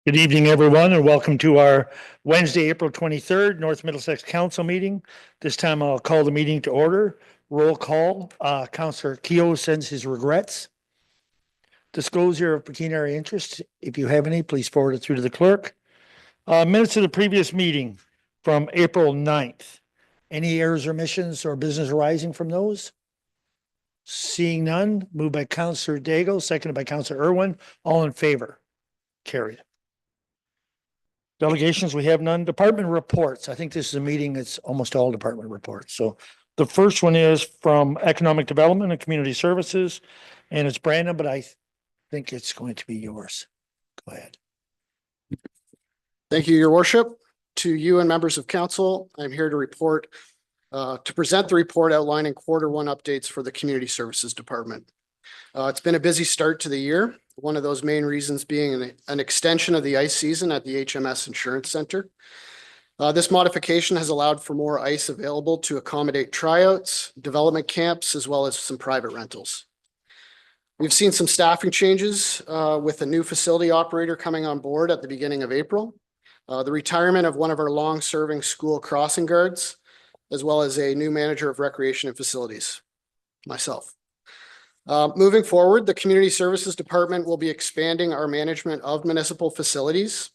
Good evening, everyone, and welcome to our Wednesday, April 23rd, North Middlesex Council meeting. This time I'll call the meeting to order. Roll call. Councillor Keogh sends his regrets. Disclosure of pecuniary interest. If you have any, please forward it through to the clerk. Minutes of the previous meeting from April 9th. Any errors, omissions, or business arising from those? Seeing none, moved by Councillor Daigle, seconded by Councillor Irwin. All in favor? Carried. Delegations, we have none. Department reports. I think this is a meeting that's almost all department reports. So the first one is from Economic Development and Community Services, and it's Brandon, but I think it's going to be yours. Go ahead. Thank you, Your Worship. To you and members of council, I'm here to present the report outlining Q1 updates for the Community Services Department. It's been a busy start to the year. One of those main reasons being an extension of the ice season at the HMS Insurance Center. This modification has allowed for more ice available to accommodate tryouts, development camps, as well as some private rentals. We've seen some staffing changes with a new facility operator coming on board at the beginning of April. The retirement of one of our long-serving school crossing guards, as well as a new manager of recreation and facilities, myself. Moving forward, the Community Services Department will be expanding our management of municipal facilities.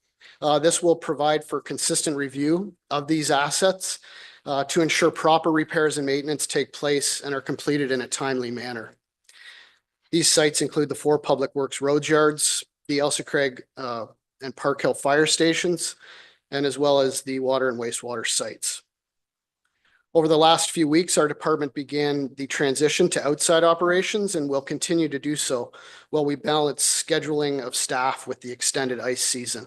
This will provide for consistent review of these assets to ensure proper repairs and maintenance take place and are completed in a timely manner. These sites include the 4 Public Works road yards, the Elsa Craig and Park Hill fire stations, and as well as the water and wastewater sites. Over the last few weeks, our department began the transition to outside operations and will continue to do so while we balance scheduling of staff with the extended ice season.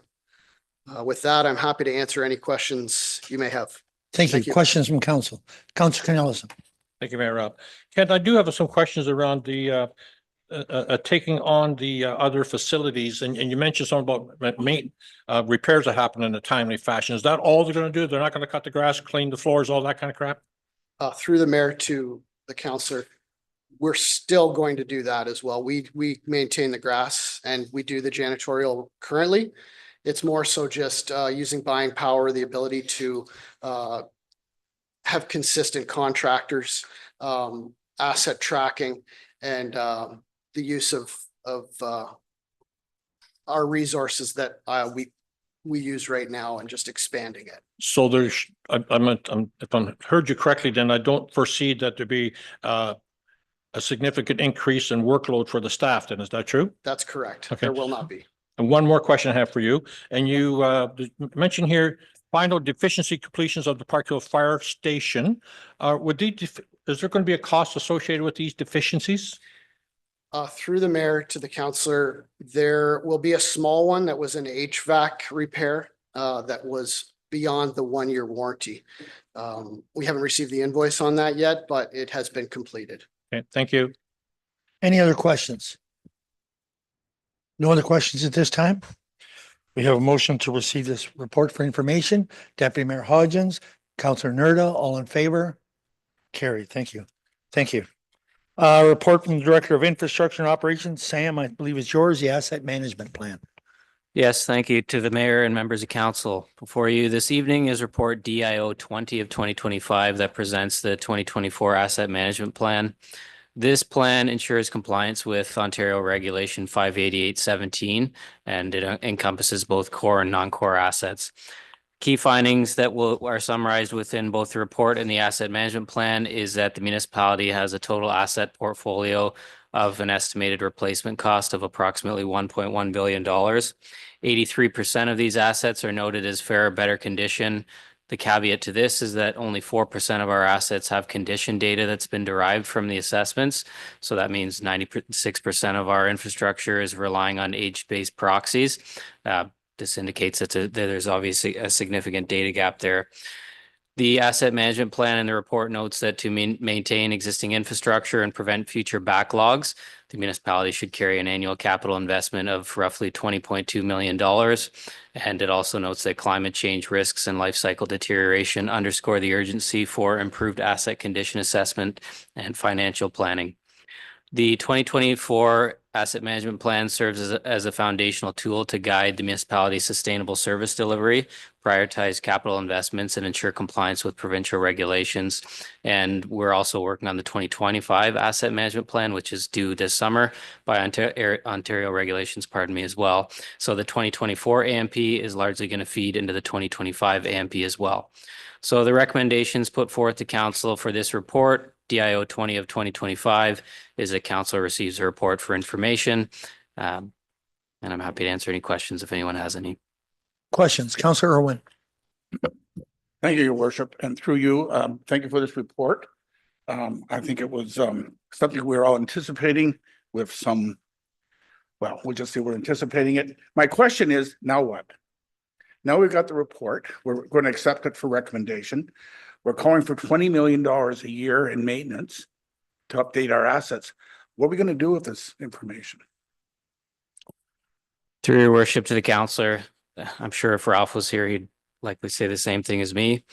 With that, I'm happy to answer any questions you may have. Thank you. Questions from council. Councillor Cornelison. Thank you, Mayor Rob. Ken, I do have some questions around the taking on the other facilities, and you mentioned something about repairs that happen in a timely fashion. Is that all they're going to do? They're not going to cut the grass, clean the floors, all that kind of crap? Through the mayor to the councillor, we're still going to do that as well. We maintain the grass and we do the janitorial currently. It's more so just using buying power, the ability to have consistent contractors, asset tracking, and the use of our resources that we use right now and just expanding it. So there's, if I heard you correctly, then I don't foresee that there be a significant increase in workload for the staff. Then is that true? That's correct. Okay. There will not be. And one more question I have for you. And you mentioned here final deficiency completions of the Park Hill Fire Station. Is there going to be a cost associated with these deficiencies? Through the mayor to the councillor, there will be a small one that was an HVAC repair that was beyond the 1-year warranty. We haven't received the invoice on that yet, but it has been completed. Okay, thank you. Any other questions? No other questions at this time? We have a motion to receive this report for information. Deputy Mayor Hodgins, Councillor Nerda, all in favor? Carried. Thank you. Thank you. Report from the Director of Infrastructure and Operations. Sam, I believe it's yours, the asset management plan. Yes, thank you to the mayor and members of council. Before you this evening is report DIO 20 of 2025 that presents the 2024 asset management plan. This plan ensures compliance with Ontario Regulation 588-17, and it encompasses both core and non-core assets. Key findings that are summarized within both the report and the asset management plan is that the municipality has a total asset portfolio of an estimated replacement cost of approximately $1.1 billion. 83% of these assets are noted as fair or better condition. The caveat to this is that only 4% of our assets have condition data that's been derived from the assessments. So that means 96% of our infrastructure is relying on age-based proxies. This indicates that there's obviously a significant data gap there. The asset management plan in the report notes that to maintain existing infrastructure and prevent future backlogs, the municipality should carry an annual capital investment of roughly $20.2 million. And it also notes that climate change risks and life cycle deterioration underscore the urgency for improved asset condition assessment and financial planning. The 2024 asset management plan serves as a foundational tool to guide the municipality's sustainable service delivery, prioritize capital investments, and ensure compliance with provincial regulations. And we're also working on the 2025 asset management plan, which is due this summer by Ontario regulations, pardon me, as well. So the 2024 AMP is largely going to feed into the 2025 AMP as well. So the recommendations put forth to council for this report, DIO 20 of 2025, is that council receives a report for information. And I'm happy to answer any questions if anyone has any. Questions? Councillor Irwin. Thank you, your worship, and through you, thank you for this report. I think it was something we were all anticipating with some, well, we'll just say we're anticipating it. My question is, now what? Now we've got the report. We're going to accept it for recommendation. We're calling for $20 million a year in maintenance to update our assets. What are we going to do with this information? Through your worship to the councillor, I'm sure if Ralph was here, he'd likely say the same thing as me.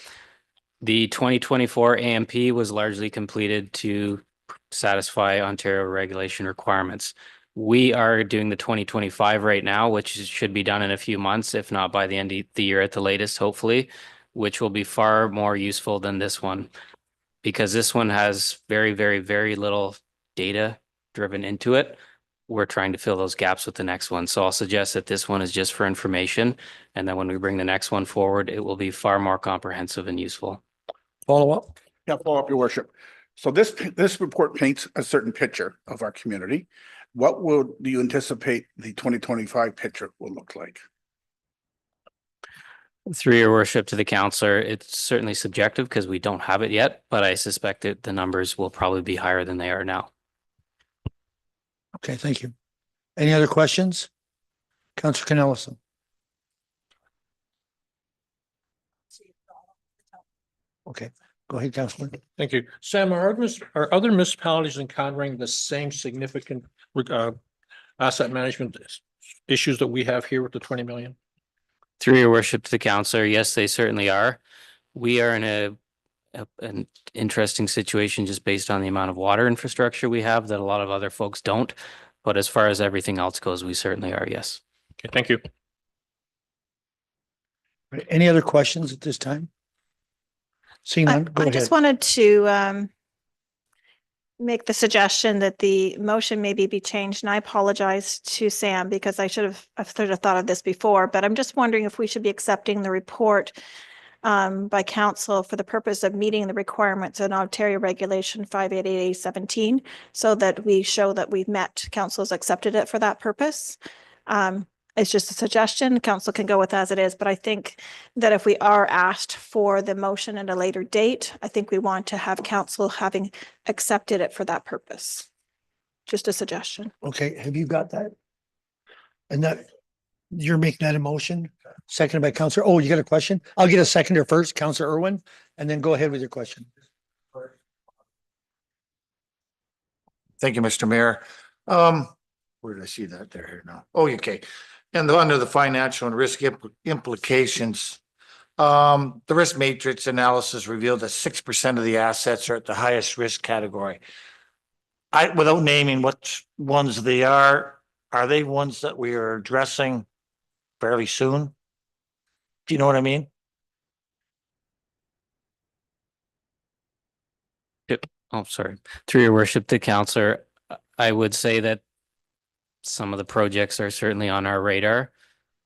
The 2024 AMP was largely completed to satisfy Ontario regulation requirements. We are doing the 2025 right now, which should be done in a few months, if not by the end of the year at the latest, hopefully, which will be far more useful than this one, because this one has very, very, very little data driven into it. We're trying to fill those gaps with the next one. So I'll suggest that this one is just for information. And then when we bring the next one forward, it will be far more comprehensive and useful. Follow up? Yeah, follow up, your worship. So this report paints a certain picture of our community. What do you anticipate the 2025 picture will look like? Through your worship to the councillor, it's certainly subjective because we don't have it yet, but I suspect that the numbers will probably be higher than they are now. Okay, thank you. Any other questions? Councillor Canellison. Okay, go ahead, Councillor. Thank you. Sam, are other municipalities encountering the same significant asset management issues that we have here with the 20 million? Through your worship to the councillor, yes, they certainly are. We are in an interesting situation just based on the amount of water infrastructure we have that a lot of other folks don't. But as far as everything else goes, we certainly are, yes. Okay, thank you. Any other questions at this time? Seeing none, go I ahead. just wanted to make the suggestion that the motion maybe be changed, and I apologize to Sam because I've sort of thought of this before, but I'm just wondering if we should be accepting the report by council for the purpose of meeting the requirements in Ontario Regulation 588A17, so that we show that we've met, council's accepted it for that purpose. It's just a suggestion. Council can go with as it is, but I think that if we are asked for the motion at a later date, I think we want to have council having accepted it for that purpose. Just a suggestion. Okay, have you got that? And that, you're making that a motion, seconded by Councillor, oh, you got a question? I'll get a seconder first, Councillor Irwin, and then go ahead with your question. Thank you, Mr. Mayor. Where did I see that there here now? Oh, okay. And under the financial and risk implications, the risk matrix analysis revealed that 6% of the assets are at the highest risk category. Without naming which ones they are they ones that we are addressing fairly soon? Do you know what I mean? Oh, sorry. Through your worship to councillor, I would say that some of the projects are certainly on our radar.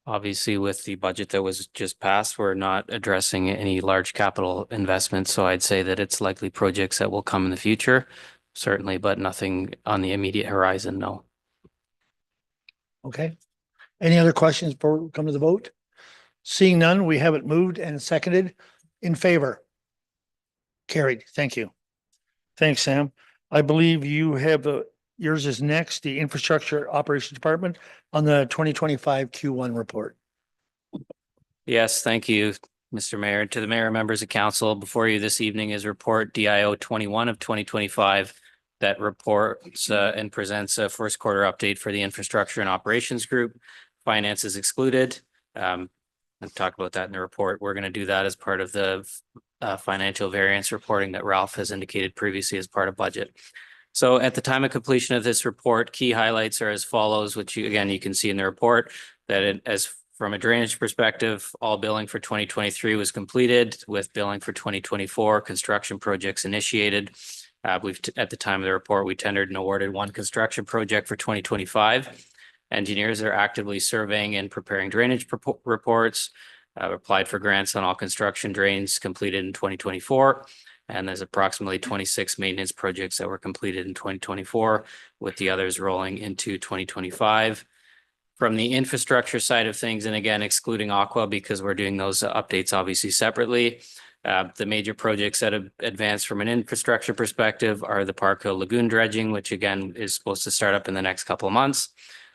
Obviously, with the budget that was just passed, we're not addressing any large capital investments. So I'd say that it's likely projects that will come in the future, certainly, but nothing on the immediate horizon, no. Okay. Any other questions before we come to the vote? Seeing none, we have it moved and seconded in favor. Carried. Thank you. Thanks, Sam. I believe you have yours is next, the Infrastructure Operations Department on the 2025 Q1 report. Yes, thank you, Mr. Mayor. To the mayor and members of council, before you this evening is report DIO 21 of 2025 that reports and presents a first quarter update for the Infrastructure and Operations Group. Finance is excluded. I'll talk about that in the report. We're going to do that as part of the financial variance reporting that Ralph has indicated previously as part of budget. So at the time of completion of this report, key highlights are as follows, which you, again, you can see in the report that as from a drainage perspective, all billing for 2023 was completed with billing for 2024, construction projects initiated. At the time of the report, we tendered and awarded one construction project for 2025. Engineers are actively surveying and preparing drainage reports, applied for grants on all construction drains completed in 2024. And there's approximately 26 maintenance projects that were completed in 2024, with the others rolling into 2025. From the infrastructure side of things, and again, excluding Aqua, because we're doing those updates obviously separately. The major projects that have advanced from an infrastructure perspective are the Park Hill Lagoon dredging, which again is supposed to start up in the next couple of months.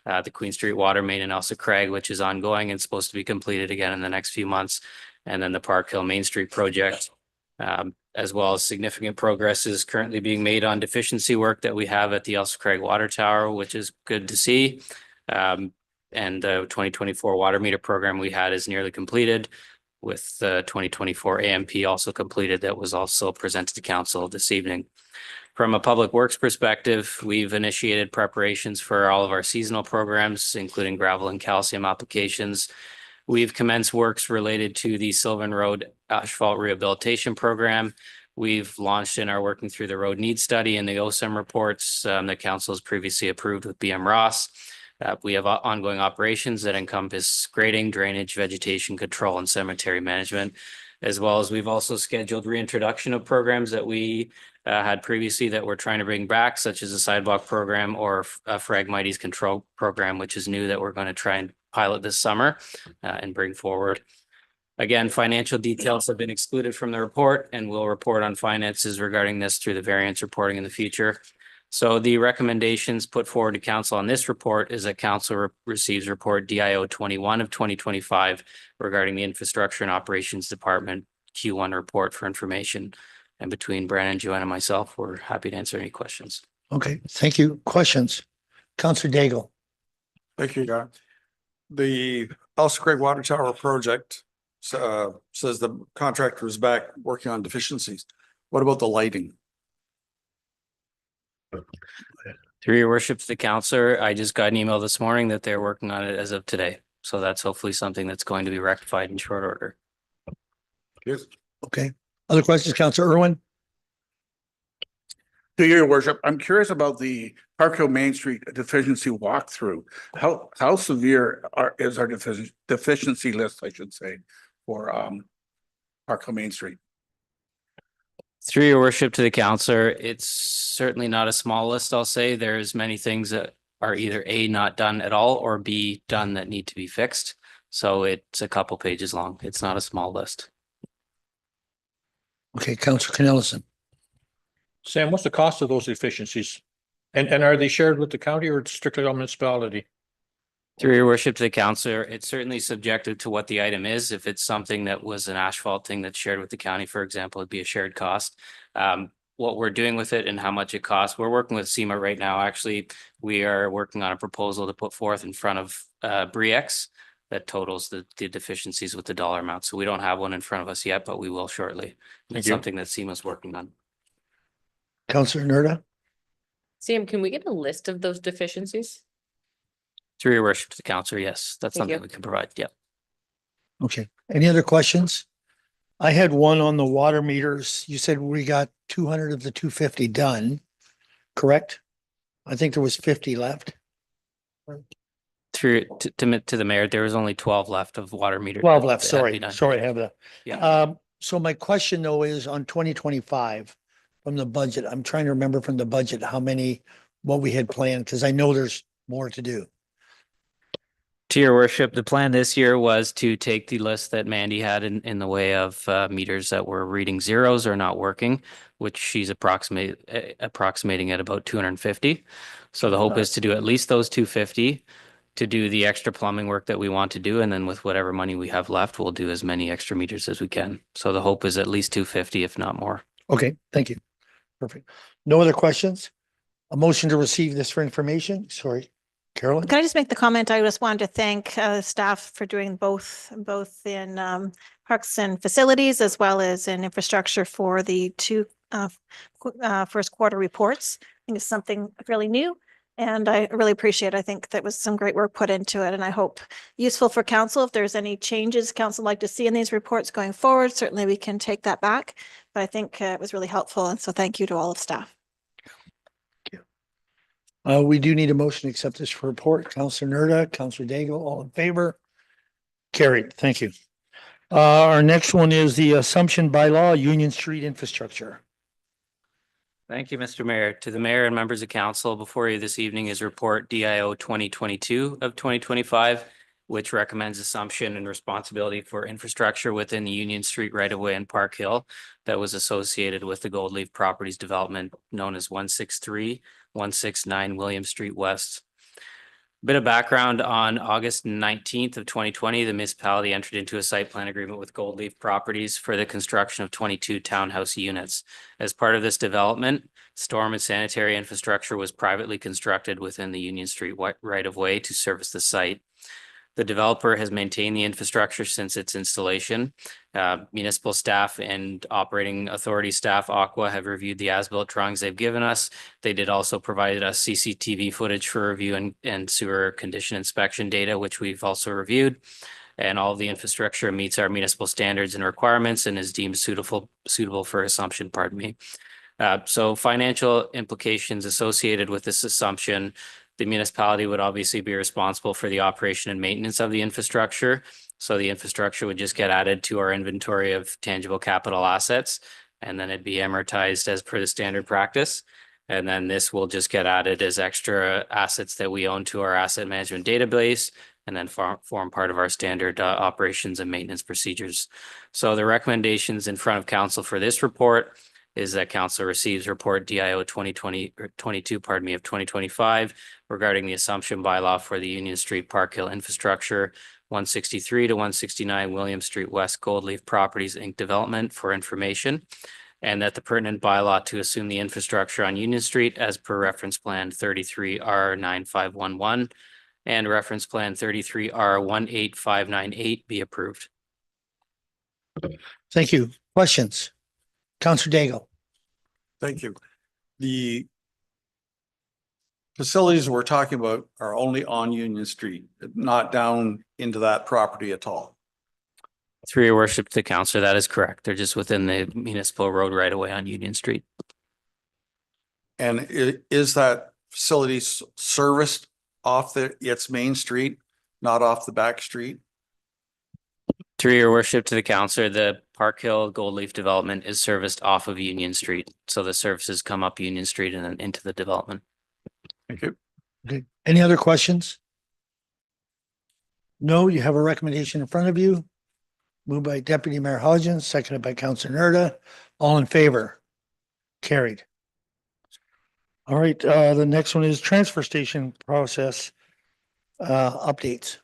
The Queen Street Water Main in Elsa Craig, which is ongoing and supposed to be completed again in the next few months. And then the Park Hill Main Street project. As well as significant progress is currently being made on deficiency work that we have at the Elsa Craig Water Tower, which is good to see. And the 2024 water meter program we had is nearly completed, with the 2024 AMP also completed. That was also presented to council this evening. From a public works perspective, we've initiated preparations for all of our seasonal programs, including gravel and calcium applications. We've commenced works related to the Sylvan Road asphalt rehabilitation program. We've launched and are working through the road needs study and the OSEM reports that council has previously approved with BM Ross. We have ongoing operations that encompass grading, drainage, vegetation control, and cemetery management, as well as we've also scheduled reintroduction of programs that we had previously that we're trying to bring back, such as a sidewalk program or a Phragmites control program, which is new that we're going to try and pilot this summer and bring forward. Again, financial details have been excluded from the report, and we'll report on finances regarding this through the variance reporting in the future. So the recommendations put forward to council on this report is that council receives report DIO 21 of 2025 regarding the infrastructure and operations department Q1 report for information. And between Brandon, Joanne, and myself, we're happy to answer any questions. Okay, thank you. Questions? Councillor Daigle. Thank you, John. The Elsa Craig Water Tower project says the contractor is back working on deficiencies. What about the lighting? Through your worship to the councillor, I just got an email this morning that they're working on it as of today. So that's hopefully something that's going to be rectified in short order. Yes. Okay. Other questions, Councillor Irwin? To your worship, I'm curious about the Park Hill Main Street deficiency walkthrough. How severe is our deficiency list, I should say, for Park Hill Main Street? Through your worship to the councillor, it's certainly not a small list, I'll say. There's many things that are either A, not done at all, or B, done that need to be fixed. So it's a couple pages long. It's not a small list. Okay, Councillor Cornelison. Sam, what's the cost of those deficiencies? And are they shared with the county or strictly on municipality? Through your worship to the councillor, it's certainly subjective to what the item is. If it's something that was an asphalt thing that's shared with the county, for example, it'd be a shared cost. What we're doing with it and how much it costs, we're working with SEMA right now. Actually, we are working on a proposal to put forth in front of BRIEX that totals the deficiencies with the dollar amount. So we don't have one in front of us yet, but we will shortly. It's something that SEMA's working on. Councillor Nerda. Sam, can we get a list of those deficiencies? Through your worship to the councillor, yes, that's Thank something you. we can provide. Yeah. Okay. Any other questions? I had one on the water meters. You said we got 200 of the 250 done, correct? I think there was 50 left. Through to the mayor, there was only 12 left of water meter. 12 left, that had to sorry. be done. Sorry, I have that. Yeah. So my question though is on 2025 from the budget, I'm trying to remember from the budget what we had planned, because I know there's more to do. To your worship, the plan this year was to take the list that Mandy had in the way of meters that were reading zeros or not working, which she's approximating at about 250. So the hope is to do at least those 250 to do the extra plumbing work that we want to do. And then with whatever money we have left, we'll do as many extra meters as we can. So the hope is at least 250, if not more. Okay, thank you. Perfect. No other questions? A motion to receive this for information? Sorry, Carolyn? Can I just make the comment? I just wanted to thank staff for doing both in parks and facilities as well as in infrastructure for the two first quarter reports. I think it's something fairly new. And I really appreciate it. I think that was some great work put into it, and I hope useful for council. If there's any changes council would like to see in these reports going forward, certainly we can take that back. But I think it was really helpful, and so thank you to all of staff. We do need a motion to accept this report. Counselor Nerda, Counselor Daigle, all in favor? Carried. Thank you. Our next one is the assumption bylaw, Union Street infrastructure. Thank you, Mr. Mayor. To the mayor and members of council, before you this evening is report DIO 2022 of 2025, which recommends assumption and responsibility for infrastructure within the Union Street right-of-way in Park Hill that was associated with the Gold Leaf Properties development known as 163-169 William Street West. Bit of background: on August 19th of 2020, the municipality entered into a site plan agreement with Gold Leaf Properties for the construction of 22 townhouse units. As part of this development, storm and sanitary infrastructure was privately constructed within the Union Street right-of-way to service the site. The developer has maintained the infrastructure since its installation. Municipal staff and operating authority staff, Aqua, have reviewed the as-built drawings they've given us. They did also provide us CCTV footage for review and sewer condition inspection data, which we've also reviewed. And all of the infrastructure meets our municipal standards and requirements and is deemed suitable for assumption, pardon me. So financial implications associated with this assumption: the municipality would obviously be responsible for the operation and maintenance of the infrastructure. So the infrastructure would just get added to our inventory of tangible capital assets, and then it'd be amortized as per the standard practice. And then this will just get added as extra assets that we own to our asset management database, and then form part of our standard operations and maintenance procedures. So the recommendations in front of council for this report is that council receives report DIO 2022, pardon me, of 2025 regarding the assumption bylaw for the Union Street Park Hill infrastructure, 163-169 William Street West Gold Leaf Properties Inc. development for information, and that the pertinent bylaw to assume the infrastructure on Union Street as per reference plan 33R9511 and reference plan 33R18598 be approved. Thank you. Questions? Counselor Daigle. Thank you. The facilities we're talking about are only on Union Street, not down into that property at all. Through your worship to the councillor, that is correct. They're just within the municipal road right away on Union Street. And is that facility serviced off its main street, not off the back street? Through your worship to the councillor, the Park Hill Gold Leaf development is serviced off of Union Street. So the services come up Union Street and then into the development. Thank you. Okay. Any other questions? No, you have a recommendation in front of you. Moved by Deputy Mayor Hodgins, seconded by Counselor Nerda. All in favor? Carried. All right, the next one is transfer station process updates.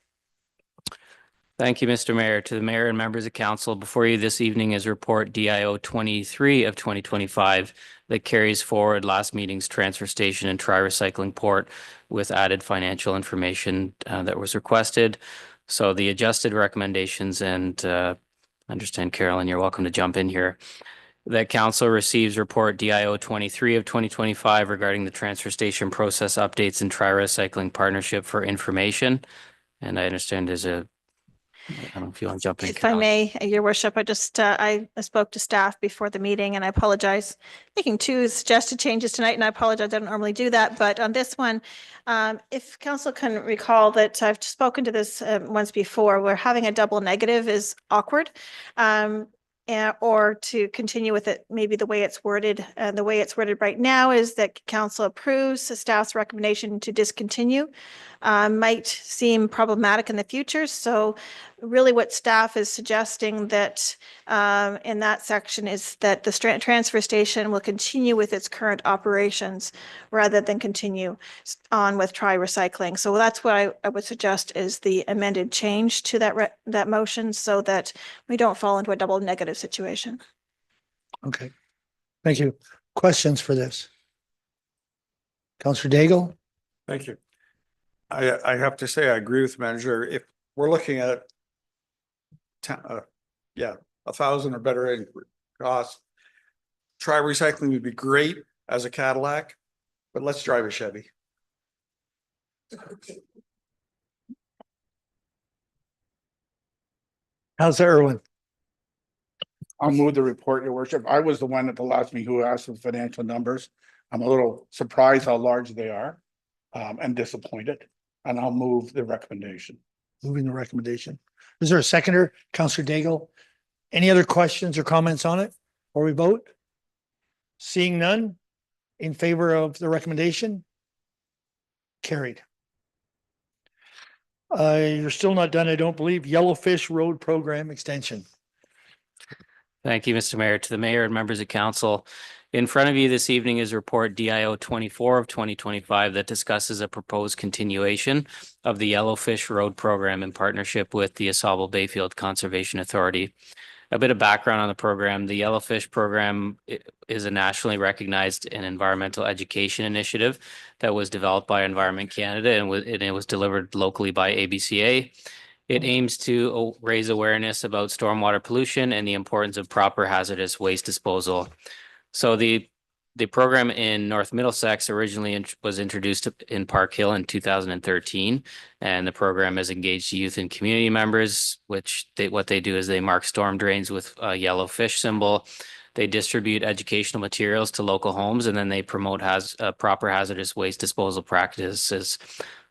Thank you, Mr. Mayor. To the mayor and members of council, before you this evening is report DIO 23 of 2025 that carries forward last meeting's transfer station and tri-recycling port with added financial information that was requested. So the adjusted recommendations, and I understand, Carolyn, you're welcome to jump in here, that council receives report DIO 23 of 2025 regarding the transfer station process updates and tri-recycling partnership for information. And I understand there's a, I don't know if you want to jump in. If I may, your worship, I just, I spoke to staff before the meeting and I apologize. Making two suggested changes tonight and I apologize, I don't normally do that, but on this one, if council can recall that I've spoken to this once before, where having a double negative is awkward. Or to continue with it, maybe the way it's worded. The way it's worded right now is that council approves the staff's recommendation to discontinue. Might seem problematic in the future. So really what staff is suggesting that in that section is that the transfer station will continue with its current operations rather than continue on with tri-recycling. So that's what I would suggest is the amended change to that motion so that we don't fall into a double negative situation. Okay, thank you. Questions for this? Counselor Daigle? Thank you. I have to say, I agree with the manager. If we're looking at 1,000 or better in cost, Try recycling would be great as a Cadillac, but let's drive a Chevy. Counselor Irwin. I'll move the report, your worship. I was the one at the last meeting who asked for financial numbers. I'm a little surprised how large they are, and disappointed, and I'll move the recommendation. Moving the recommendation. Is there a seconder? Counselor Daigle? Any other questions or comments on it before we vote? Seeing none in favor of the recommendation? Carried. You're still not done, I don't believe. Yellowfish Road Program Extension. Thank you, Mr. Mayor. To the mayor and members of council, in front of you this evening is report DIO 24 of 2025 that discusses a proposed continuation of the Yellowfish Road Program in partnership with the Asable Bayfield Conservation Authority. A bit of background on the program. The Yellowfish Program is a nationally recognized and environmental education initiative that was developed by Environment Canada and it was delivered locally by ABCA. It aims to raise awareness about stormwater pollution and the importance of proper hazardous waste disposal. So the program in North Middlesex originally was introduced in Park Hill in 2013, and the program has engaged youth and community members, what they do is they mark storm drains with a yellow fish symbol. They distribute educational materials to local homes, and then they promote proper hazardous waste disposal practices.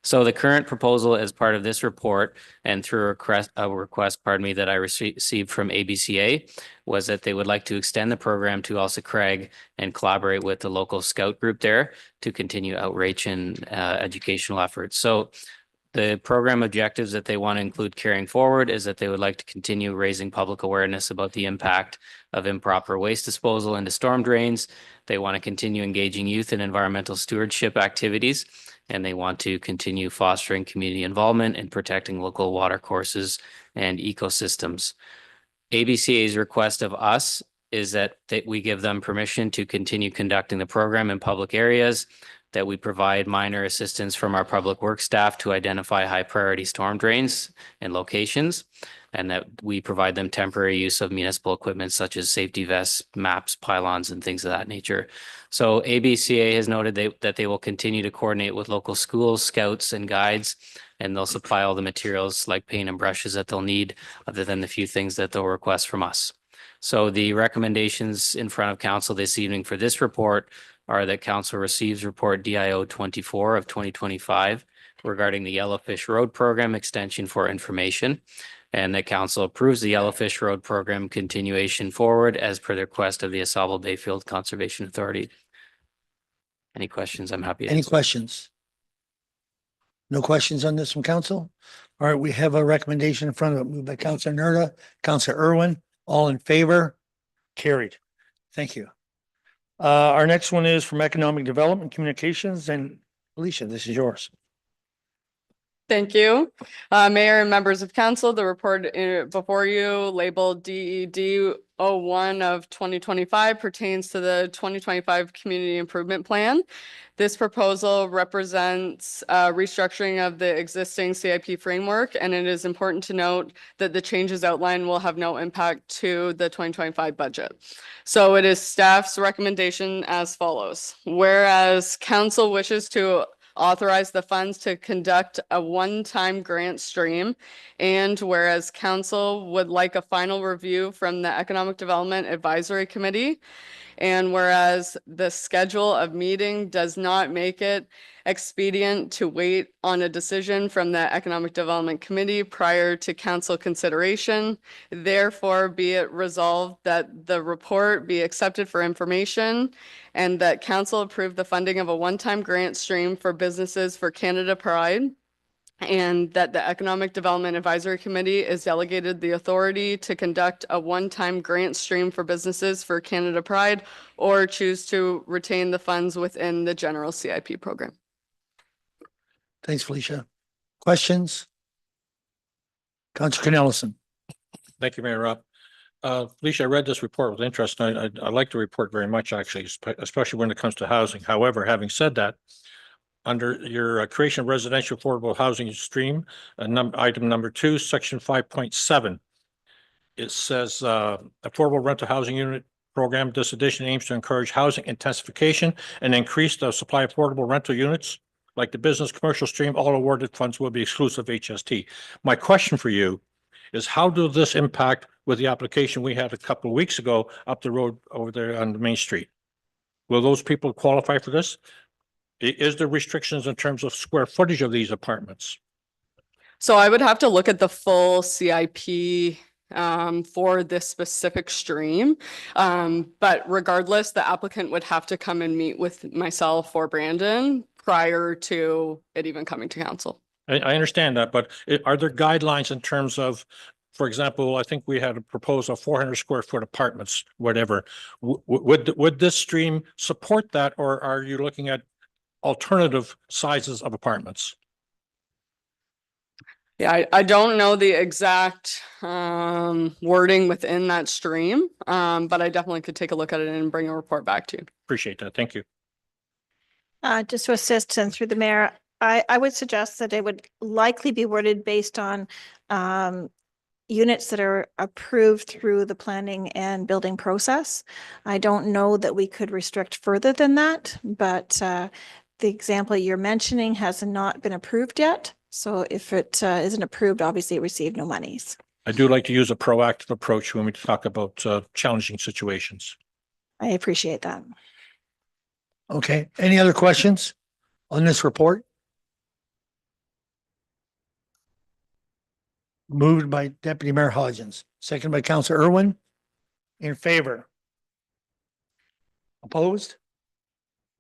So the current proposal as part of this report and through a request, that I received from ABCA was that they would like to extend the program to also Craig and collaborate with the local scout group there to continue outreach and educational efforts. So the program objectives that they want to include carrying forward is that they would like to continue raising public awareness about the impact of improper waste disposal into storm drains. They want to continue engaging youth in environmental stewardship activities, and they want to continue fostering community involvement and protecting local water courses and ecosystems. ABCA's request of us is that we give them permission to continue conducting the program in public areas, that we provide minor assistance from our public works staff to identify high priority storm drains and locations, and that we provide them temporary use of municipal equipment such as safety vests, maps, pylons, and things of that nature. So ABCA has noted that they will continue to coordinate with local schools, scouts, and guides, and they'll supply all the materials like paint and brushes that they'll need, other than the few things that they'll request from us. So the recommendations in front of council this evening for this report are that council receives report DIO 24 of 2025 regarding the Yellowfish Road Program extension for information, and that council approves the Yellowfish Road Program continuation forward as per the request of the Asable Bayfield Conservation Authority. Any questions? I'm happy to Any answer. questions? No questions on this from council? All right, we have a recommendation in front of it, moved by Counselor Nerda, Counselor Irwin, all in favor? Carried. Thank you. Our next one is from Economic Development Communications, and Alicia, this is yours. Thank you. Mayor and members of council, the report before you labeled DED 01 of 2025 pertains to the 2025 Community Improvement Plan. This proposal represents restructuring of the existing CIP framework, and it is important to note that the changes outlined will have no impact to the 2025 budget. So it is staff's recommendation as follows. Whereas council wishes to authorize the funds to conduct a one-time grant stream, and whereas council would like a final review from the Economic Development Advisory Committee, and whereas the schedule of meeting does not make it expedient to wait on a decision from the Economic Development Committee prior to council consideration, therefore be it resolved that the report be accepted for information and that council approve the funding of a one-time grant stream for businesses for Canada Pride, and that the Economic Development Advisory Committee is delegated the authority to conduct a one-time grant stream for businesses for Canada Pride or choose to retain the funds within the general CIP program. Thanks, Felicia. Questions? Counselor Cornelison. Thank you, Mayor Rob. Felicia, I read this report with interest. I like the report very much, actually, especially when it comes to housing. However, having said that, under your creation of residential affordable housing stream, item number 2, section 5.7, it says affordable rental housing unit program. This addition aims to encourage housing intensification and increase the supply of affordable rental units. Like the business commercial stream, all awarded funds will be exclusive HST. My question for you is how does this impact with the application we had a couple of weeks ago up the road over there on the Main Street? Will those people qualify for this? Is there restrictions in terms of square footage of these apartments? So I would have to look at the full CIP for this specific stream. But regardless, the applicant would have to come and meet with myself or Brandon prior to it even coming to council. I understand that, but are there guidelines in terms of, for example, I think we had a proposal of 400 square foot apartments, whatever. Would this stream support that, or are you looking at alternative sizes of apartments? Yeah, I don't know the exact wording within that stream, but I definitely could take a look at it and bring a report back to you. Appreciate that. Thank you. Just to assist and through the mayor, I would suggest that it would likely be worded based on units that are approved through the planning and building process. I don't know that we could restrict further than that, but the example you're mentioning has not been approved yet. So if it isn't approved, obviously it received no monies. I do like to use a proactive approach when we talk about challenging situations. I appreciate that. Okay, any other questions on this report? Moved by Deputy Mayor Hodgins, second by Councillor Irwin. In favor? Opposed?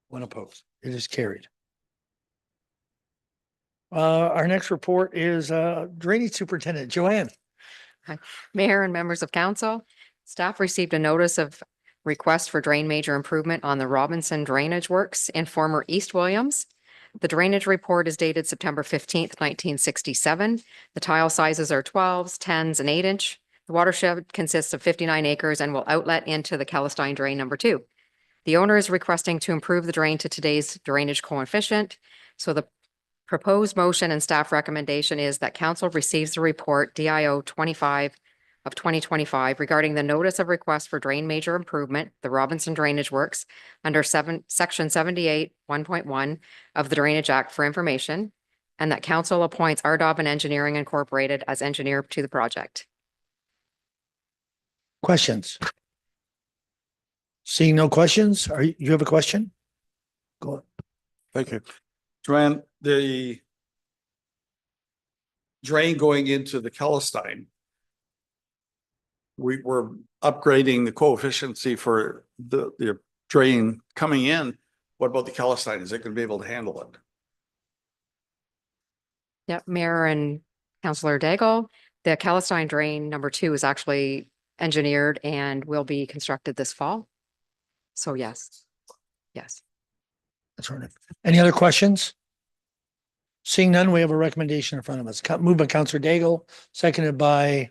One opposed. It is carried. Our next report is Drainage Superintendent Joanne. Mayor and members of council, staff received a notice of request for drain major improvement on the Robinson Drainage Works in former East Williams. The drainage report is dated September 15th, 1967. The tile sizes are 12s, 10s, and 8-inch. The watershed consists of 59 acres and will outlet into the Calistine Drain number 2. The owner is requesting to improve the drain to today's drainage coefficient. So the proposed motion and staff recommendation is that council receives the report DIO 25 of 2025 regarding the notice of request for drain major improvement, the Robinson Drainage Works, under section 78, 1.1 of the Drainage Act for information, and that council appoints RDOB Engineering Incorporated as engineer to the project. Questions? Seeing no questions, you have a question? Go on. Thank you. Joanne, the drain going into the Calistine, we were upgrading the coefficiency for the drain coming in. What about the Calistine? Is it going to be able to handle it? Yep, Mayor and Councillor Daigle, the Calistine Drain number 2 is actually engineered and will be constructed this fall. So yes, yes. That's right. Any other questions? Seeing none, we have a recommendation in front of us. Moved by Councillor Daigle, seconded by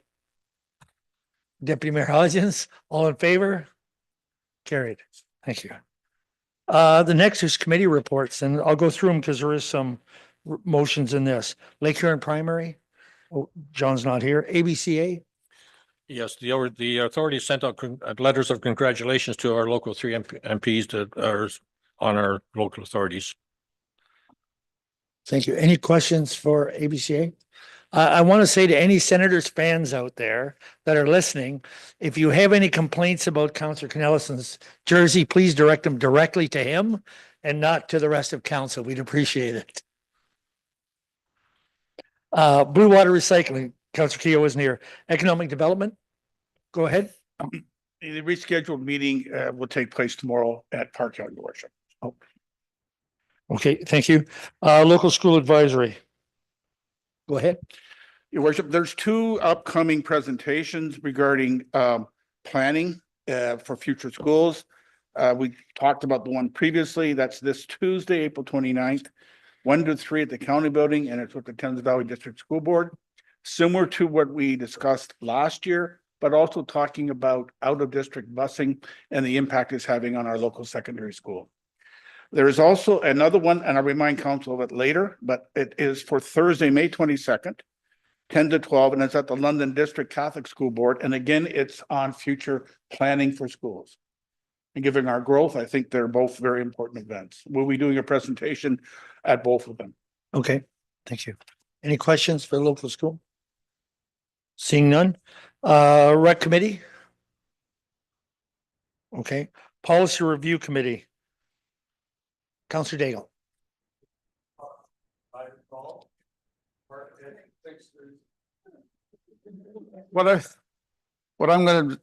Deputy Mayor Hodgins. All in favor? Carried. Thank you. The next is committee reports, and I'll go through them because there is some motions in this. Lake Huron Primary. Oh, John's not here. ABCA. Yes, the authorities sent out letters of congratulations to our local 3 MPs that are on our local authorities. Thank you. Any questions for ABCA? I want to say to any Senators fans out there that are listening, if you have any complaints about Councillor Cornelison's jersey, please direct them directly to him and not to the rest of council. We'd appreciate it. Blue Water Recycling, Councillor Keogh isn't here. Economic Development, go ahead. The rescheduled meeting will take place tomorrow at Park Yard, Your Worship. Oh. Okay, thank you. Local School Advisory. Go ahead. Your Worship, there's 2 upcoming presentations regarding planning for future schools. We talked about the one previously. That's this Tuesday, April 29th, 1 to 3 at the county building, and it's with the Thames Valley District School Board. Similar to what we discussed last year, but also talking about out-of-district busing and the impact it's having on our local secondary school. There is also another one, and I'll remind council of it later, but it is for Thursday, May 22nd, 10 to 12, and it's at the London District Catholic School Board. And again, it's on future planning for schools. and given our growth, I think they're both very important events. We'll be doing a presentation at both of them. Okay, thank you. Any questions for the local school? Seeing none. Rec committee? Okay, policy review committee. Counselor Daigle. What I'm gonna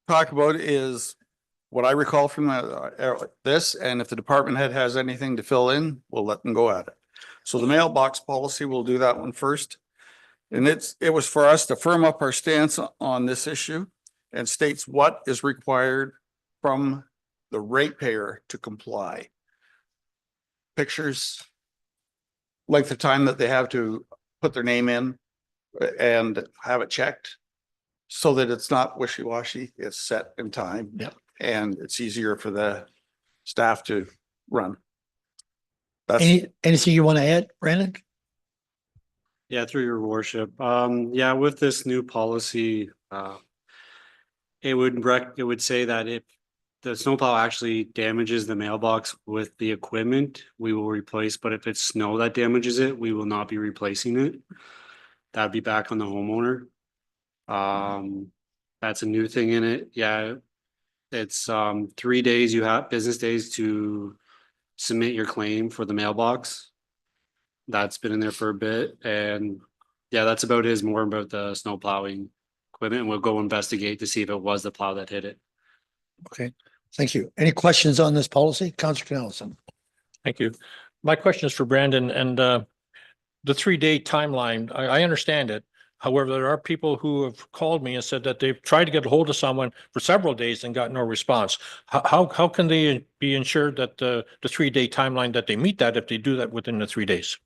talk about is what I recall from this, and if the department head has anything to fill in, we'll let them go at it. So the mailbox policy, we'll do that one first. And it was for us to firm up our stance on this issue and states what is required from the ratepayer to comply. Pictures, length of time that they have to put their name in and have it checked so that it's not wishy-washy, it's set in time. Yep. And it's easier for the staff to run. That's Anything you want to add, Brandon? Yeah, through your worship. Yeah, with this new policy, it would say that if the snowplow actually damages the mailbox with the equipment, we will replace, but if it's snow that damages it, we will not be replacing it. That'd be back on the homeowner. That's a new thing in it. Yeah. It's 3 days, you have business days to submit your claim for the mailbox. That's been in there for a bit, and yeah, that's about it. Is more about the snow plowing equipment, and we'll go investigate to see if it was the plow that hit it. Okay, thank you. Any questions on this policy? Counselor Nelson. Thank you. My question is for Brandon, and the 3-day timeline, I understand it. However, there are people who have called me and said that they've tried to get a hold of someone for several days and got no response. How can they be ensured that the 3-day timeline, that they meet that if they do that within the 3 days?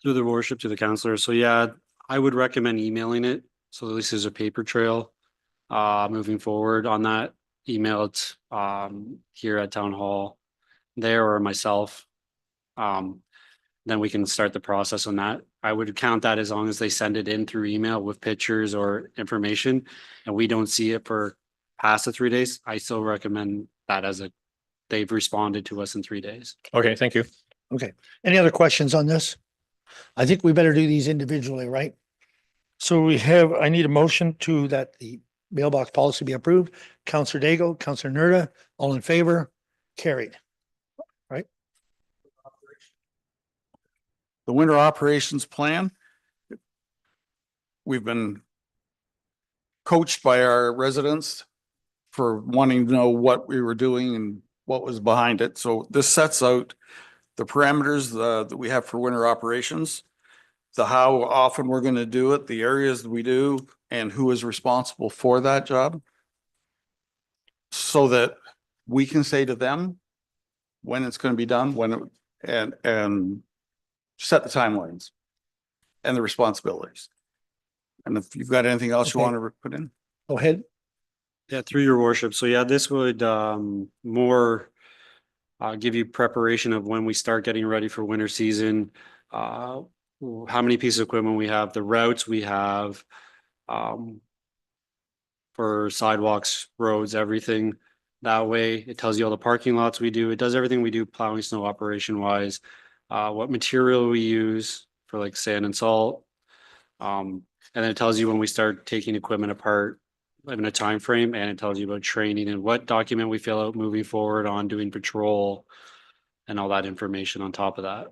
Through the worship to the counselor. So yeah, I would recommend emailing it. So at least there's a paper trail moving forward on that. Email it here at town hall there or myself. Then we can start the process on that. I would count that as long as they send it in through email with pictures or information and we don't see it for past the 3 days. I still recommend that as they've responded to us in 3 days. Okay, thank you. Okay, any other questions on this? I think we better do these individually, right? So I need a motion to that the mailbox policy be approved. Counselor Daigle, Counselor Nerda, all in favor, carried. Right? the winter operations plan. We've been coached by our residents for wanting to know what we were doing and what was behind it. So this sets out the parameters that we have for winter operations, the how often we're going to do it, the areas that we do, and who is responsible for that job, so that we can say to them when it's going to be done, and set the timelines and the responsibilities. And if you've got anything else you want to put in, Go ahead. Yeah, through your worship. So yeah, this would more give you preparation of when we start getting ready for winter season, how many pieces of equipment we have, the routes we have for sidewalks, roads, everything. That way it tells you all the parking lots we do. It does everything we do plowing snow operation wise, what material we use for like sand and salt. And then it tells you when we start taking equipment apart in a time frame, and it tells you about training and what document we fill out moving forward on doing patrol and all that information on top of that.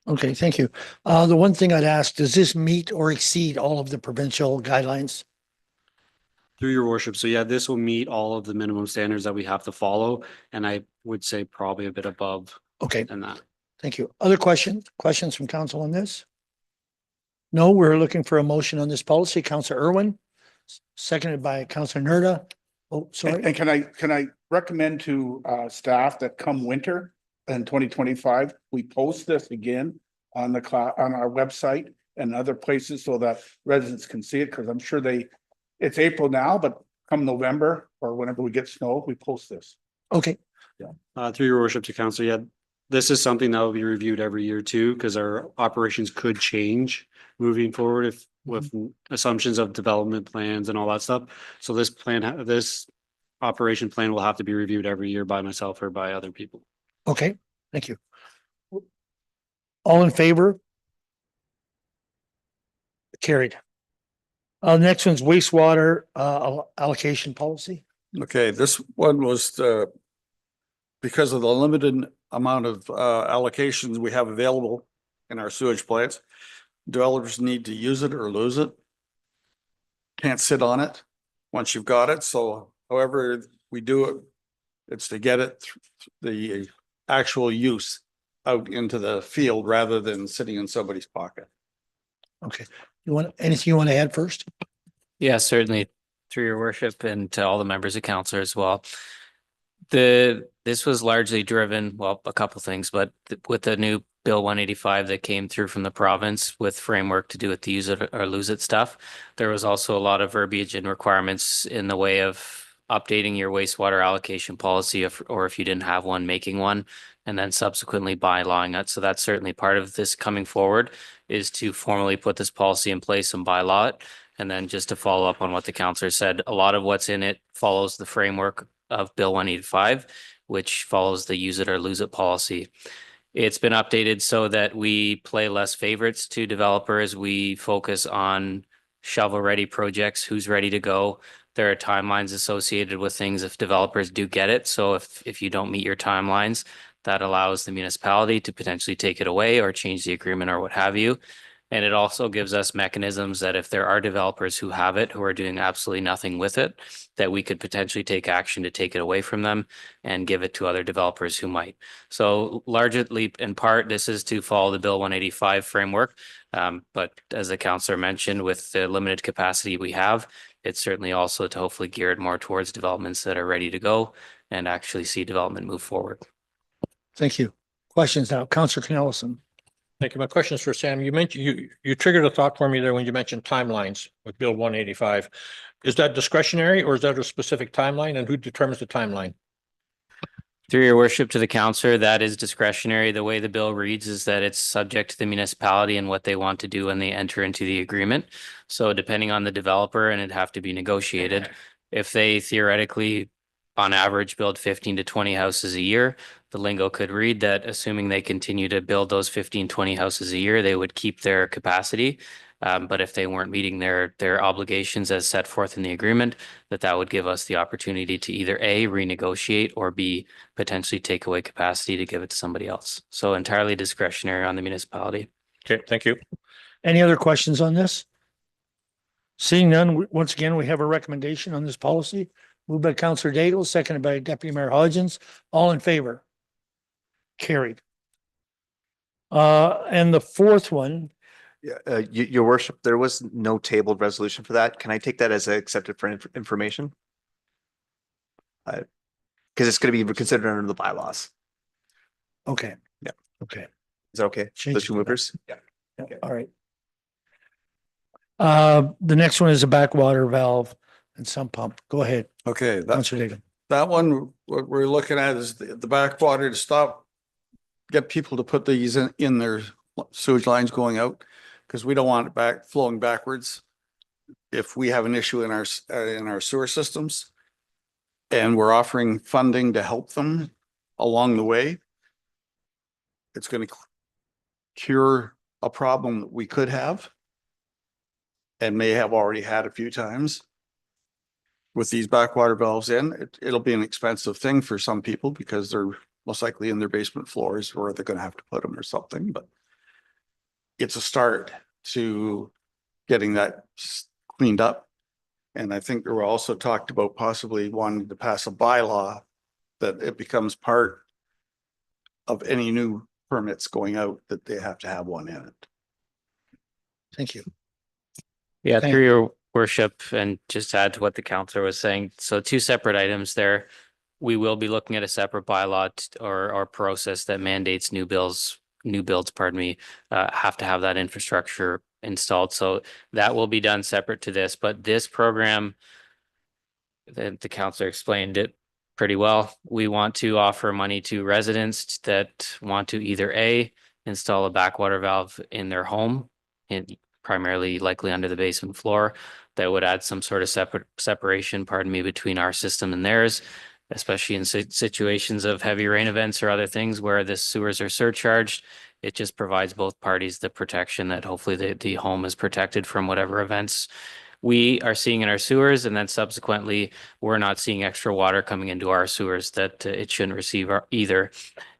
Okay, thank you. The one thing I'd ask, does this meet or exceed all of the provincial guidelines? Through your worship. So yeah, this will meet all of the minimum standards that we have to follow. And I would say probably a bit above Okay, than that. thank you. Other questions from council on this? No, we're looking for a motion on this policy. Councillor Irwin, seconded by Councillor Nerda. Oh, sorry. And can I recommend to staff that come winter in 2025, we post this again on on our website and other places so that residents can see it, because I'm sure it's April now, but come November or whenever we get snow, we post this. Okay, Through your worship to council, yeah, this is something that will be reviewed every year too, because our operations could change moving forward if with assumptions of development plans and all that stuff. So this plan, this operation plan will have to be reviewed every year by myself or by other people. Okay, thank you. All in favor? Carried. Next one's wastewater allocation policy. Okay, this one was because of the limited amount of allocations we have available in our sewage plants. Developers need to use it or lose it. Can't sit on it once you've got it. So however we do it, it's to get it the actual use out into the field rather than sitting in somebody's pocket. Okay, you want, anything you want to add first? Yeah, certainly, through your worship and to all the members of council as well. This was largely driven, well, a couple things, but with the new Bill 185 that came through from the province with framework to do with the use it or lose it stuff, there was also a lot of verbiage and requirements in the way of updating your wastewater allocation policy or if you didn't have one, making one, and then subsequently bylawing it. So that's certainly part of this coming forward, is to formally put this policy in place and bylaw it. And then just to follow up on what the counselor said, a lot of what's in it follows the framework of Bill 185, which follows the use it or lose it policy. It's been updated so that we play less favorites to developers. We focus on shovel-ready projects, who's ready to go. There are timelines associated with things if developers do get it. So if you don't meet your timelines, that allows the municipality to potentially take it away or change the agreement or what have you. And it also gives us mechanisms that if there are developers who have it, who are doing absolutely nothing with it, that we could potentially take action to take it away from them and give it to other developers who might. So largely in part, this is to follow the Bill 185 framework. But as the councillor mentioned, with the limited capacity we have, it's certainly also to hopefully gear it more towards developments that are ready to go and actually see development move forward. Thank you. Questions now, Councillor Knellison. Thank you. My question is for Sam. You mentioned, you triggered a thought for me there when you mentioned timelines with Bill 185. Is that discretionary or is that a specific timeline, and who determines the timeline? Through your worship to the councillor, that is discretionary. The way the bill reads is that it's subject to the municipality and what they want to do when they enter into the agreement. So depending on the developer, and it'd have to be negotiated, if they theoretically on average build 15 to 20 houses a year, the lingo could read that assuming they continue to build those 15, 20 houses a year, they would keep their capacity. But if they weren't meeting their obligations as set forth in the agreement, that would give us the opportunity to either A, renegotiate, or B, potentially take away capacity to give it to somebody else. So entirely discretionary on the municipality. Okay, thank you. Any other questions on this? Seeing none, once again, we have a recommendation on this policy. Moved by Councillor Daigle, seconded by Deputy Mayor Hodgins. All in favor? Carried. And the fourth one, Yeah, your worship, there was no tabled resolution for that. Can I take that as accepted for information? Because it's going to be considered under the bylaws. okay. Yeah. Okay. Is that okay? Change The it two to movers? Yeah. Yeah, Okay. all right. The next one is a backwater valve and sump pump. Go ahead, Okay, Councillor Daigle. that one, what we're looking at is the backwater to stop, get people to put these in their sewage lines going out, because we don't want it flowing backwards. If we have an issue in our sewer systems, and we're offering funding to help them along the way, it's going to cure a problem that we could have and may have already had a few times. With these backwater valves in, it'll be an expensive thing for some people because they're most likely in their basement floors where they're going to have to put them or something, but it's a start to getting that cleaned up. And I think there were also talked about possibly wanting to pass a bylaw that it becomes part of any new permits going out that they have to have one in it. Thank you. Yeah, Thank- through your worship, and just to add to what the councillor was saying, so two separate items there. We will be looking at a separate bylaw or process that mandates new builds, have to have that infrastructure installed. So that will be done separate to this, but this program, the councillor explained it pretty well. We want to offer money to residents that want to either A, install a backwater valve in their home, and primarily likely under the basement floor. That would add some sort of separation, pardon me, between our system and theirs, especially in situations of heavy rain events or other things where the sewers are surcharged. It just provides both parties the protection that hopefully the home is protected from whatever events we are seeing in our sewers, and then subsequently, we're not seeing extra water coming into our sewers that it shouldn't receive either.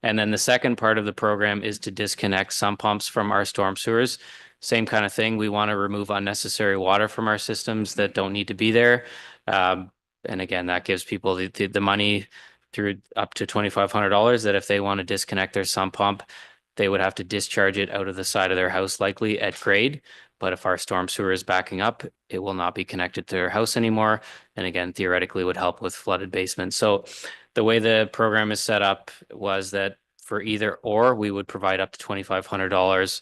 And then the second part of the program is to disconnect sump pumps from our storm sewers. Same kind of thing. We want to remove unnecessary water from our systems that don't need to be there. And again, that gives people the money through up to $2,500 that if they want to disconnect their sump pump, they would have to discharge it out of the side of their house, likely at grade. But if our storm sewer is backing up, it will not be connected to their house anymore. And again, theoretically would help with flooded basements. So the way the program is set up was that for either or, we would provide up to $2,500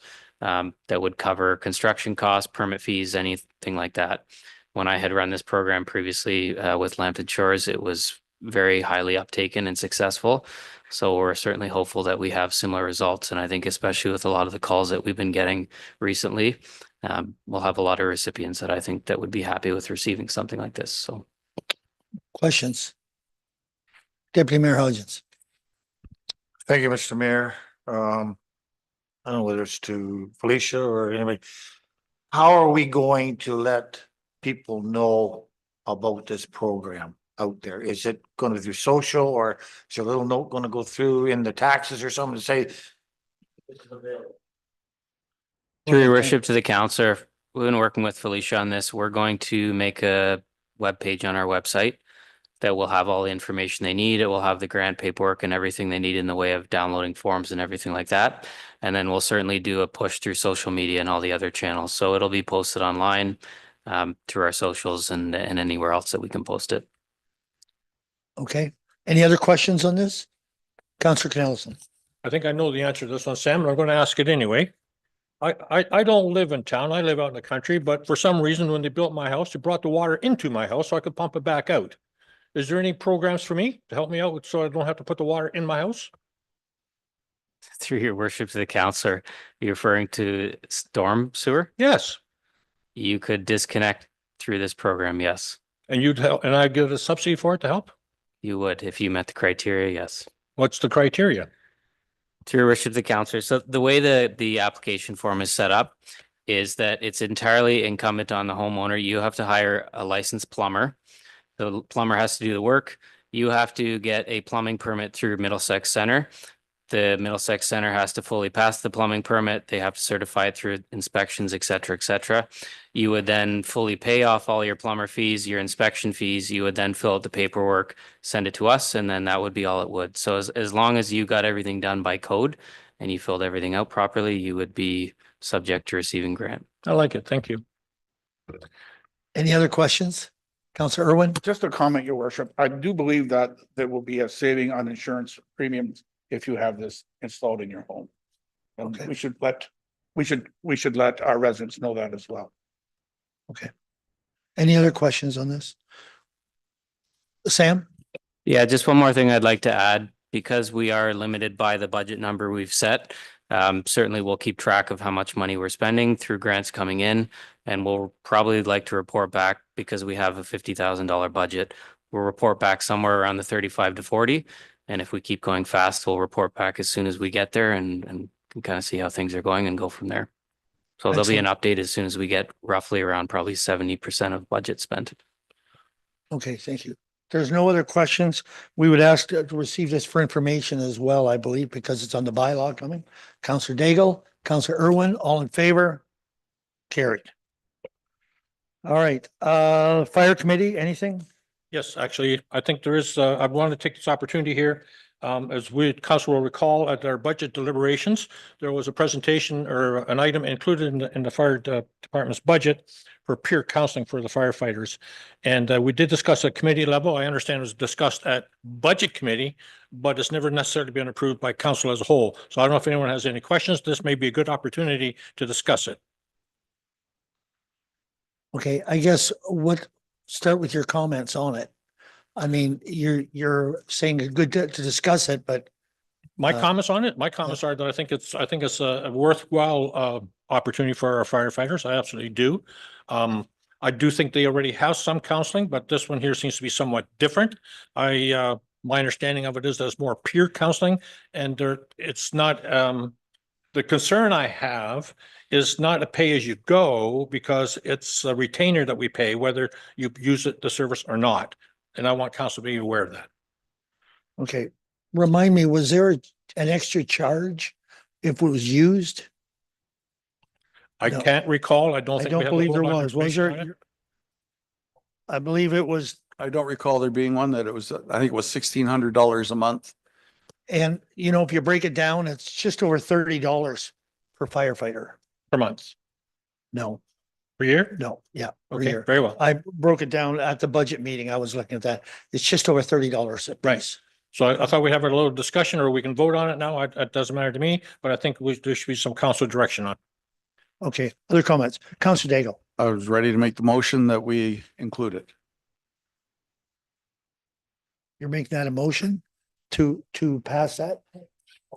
that would cover construction costs, permit fees, anything like that. When I had run this program previously with Lambton Shores, it was very highly uptaken and successful. So we're certainly hopeful that we have similar results. And I think especially with a lot of the calls that we've been getting recently, we'll have a lot of recipients that I think that would be happy with receiving something like this. So Questions? Deputy Mayor Hodgins. Thank you, Mr. Mayor. I don't know whether it's to Felicia or anybody. How are we going to let people know about this program out there? Is it going to be through social, or is a little note going to go through in the taxes or something to say? This is available? through your worship to the councillor, we've been working with Felicia on this. We're going to make a webpage on our website that will have all the information they need. It will have the grant paperwork and everything they need in the way of downloading forms and everything like that. And then we'll certainly do a push through social media and all the other channels. So it'll be posted online through our socials and anywhere else that we can post it. Okay. Any other questions on this? Councillor Canellison. I think I know the answer to this one, Sam, and I'm going to ask it anyway. I don't live in town. I live out in the country, but for some reason, when they built my house, they brought the water into my house so I could pump it back out. Is there any programs for me to help me out so I don't have to put the water in my house? Through your worship to the councillor, you're referring to storm sewer? Yes. You could disconnect through this program, yes. And you'd help, and I'd give a subsidy for it to help? You would if you met the criteria, yes. What's the criteria? Through your worship to the councillor. So the way the application form is set up is that it's entirely incumbent on the homeowner. You have to hire a licensed plumber. The plumber has to do the work. You have to get a plumbing permit through Middlesex Center. The Middlesex Center has to fully pass the plumbing permit. They have to certify it through inspections, et cetera, et cetera. You would then fully pay off all your plumber fees, your inspection fees. You would then fill out the paperwork, send it to us, and then that would be all it would. So as long as you got everything done by code and you filled everything out properly, you would be subject to receiving grant. I like it. Thank you. Any other questions? Councillor Irwin? Just a comment, your worship. I do believe that there will be a saving on insurance premiums if you have this installed in your home. And Okay. we should let our residents know that as well. Okay. Any other questions on this? Sam? Yeah, just one more thing I'd like to add, because we are limited by the budget number we've set. Certainly we'll keep track of how much money we're spending through grants coming in, and we'll probably like to report back because we have a $50,000 budget. We'll report back somewhere around the 35 to 40. And if we keep going fast, we'll report back as soon as we get there and kind of see how things are going and go from there. So there'll be an update as soon as we get roughly around probably 70% of budget spent. Okay, thank you. There's no other questions. We would ask to receive this for information as well, I believe, because it's on the bylaw coming. Councillor Daigle, Councillor Irwin, all in favor? Carried. All right, Fire Committee, anything? Yes, actually, I think there is, I want to take this opportunity here. As council will recall, at our budget deliberations, there was a presentation or an item included in the fire department's budget for peer counseling for the firefighters. And we did discuss at committee level. I understand it was discussed at budget committee, but it's never necessarily been approved by council as a whole. So I don't know if anyone has any questions. This may be a good opportunity to discuss it. Okay, I guess start with your comments on it. I mean, you're saying good to discuss it, but My Uh, comments on it, my comments are that I think it's a worthwhile opportunity for our firefighters. I absolutely do. I do think they already have some counseling, but this one here seems to be somewhat different. My understanding of it is that it's more peer counseling and it's not, the concern I have is not a pay as you go because it's a retainer that we pay, whether you use the service or not. And I want council to be aware of that. Okay, remind me, was there an extra charge if it was used? I No. can't recall. I don't I think we don't have a believe whole there lot of was. Was information on there? it. I believe it was, I don't recall there being one that it was, I think it was $1,600 a month. and you know, if you break it down, it's just over $30 per firefighter. Per month, No, per year? no, yeah. per Okay, year. very well. I broke it down at the budget meeting. I was looking at that. It's just over $30 a piece. So I thought we'd have a little discussion or we can vote on it now. It doesn't matter to me, but I think there should be some council direction on it. Okay, other comments? Councilor Daigle. I was ready to make the motion that we include it. You're making that a motion to pass that?